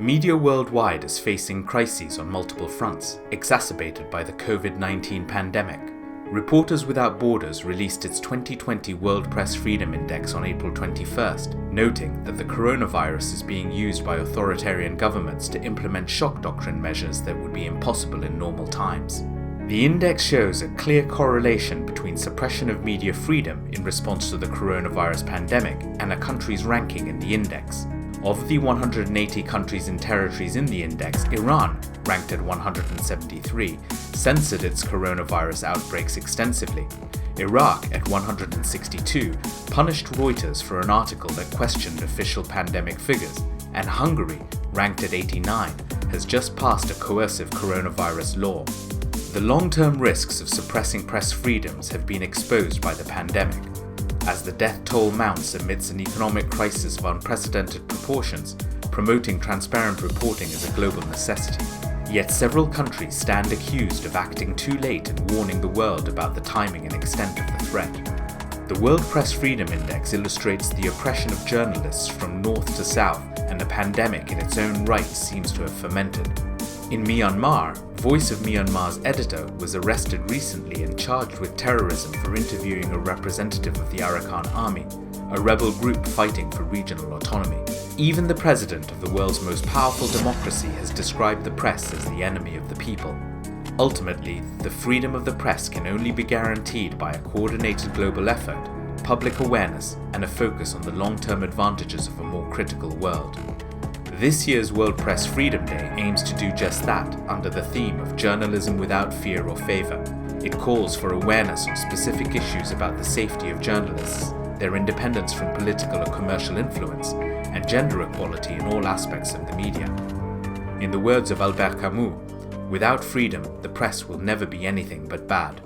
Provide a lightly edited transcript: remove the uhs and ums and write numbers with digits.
Media worldwide is facing crises on multiple fronts, exacerbated by the COVID-19 pandemic. Reporters Without Borders released its 2020 World Press Freedom Index on April 21st, noting that the coronavirus is being used by authoritarian governments to implement shock doctrine measures that would be impossible in normal times. The index shows a clear correlation between suppression of media freedom in response to the coronavirus pandemic and a country's ranking in the index. Of the 180 countries and territories in the index, Iran, ranked at 173, censored its coronavirus outbreaks extensively. Iraq, at 162, punished Reuters for an article that questioned official pandemic figures, and Hungary, ranked at 89, has just passed a coercive coronavirus law. The long-term risks of suppressing press freedoms have been exposed by the pandemic. As the death toll mounts amidst an economic crisis of unprecedented proportions, promoting transparent reporting is a global necessity. Yet several countries stand accused of acting too late in warning the world about the timing and extent of the threat. The World Press Freedom Index illustrates the oppression of journalists from north to south, and the pandemic in its own right seems to have fermented. In Myanmar, Voice of Myanmar's editor was arrested recently and charged with terrorism for interviewing a representative of the Arakan Army, a rebel group fighting for regional autonomy. Even the president of the world's most powerful democracy has described the press as the enemy of the people. Ultimately, the freedom of the press can only be guaranteed by a coordinated global effort, public awareness, and a focus on the long-term advantages of a more critical world. This year's World Press Freedom Day aims to do just that under the theme of Journalism Without Fear or Favour. It calls for awareness on specific issues about the safety of journalists, their independence from political or commercial influence, and gender equality in all aspects of the media. In the words of Albert Camus, without freedom, the press will never be anything but bad.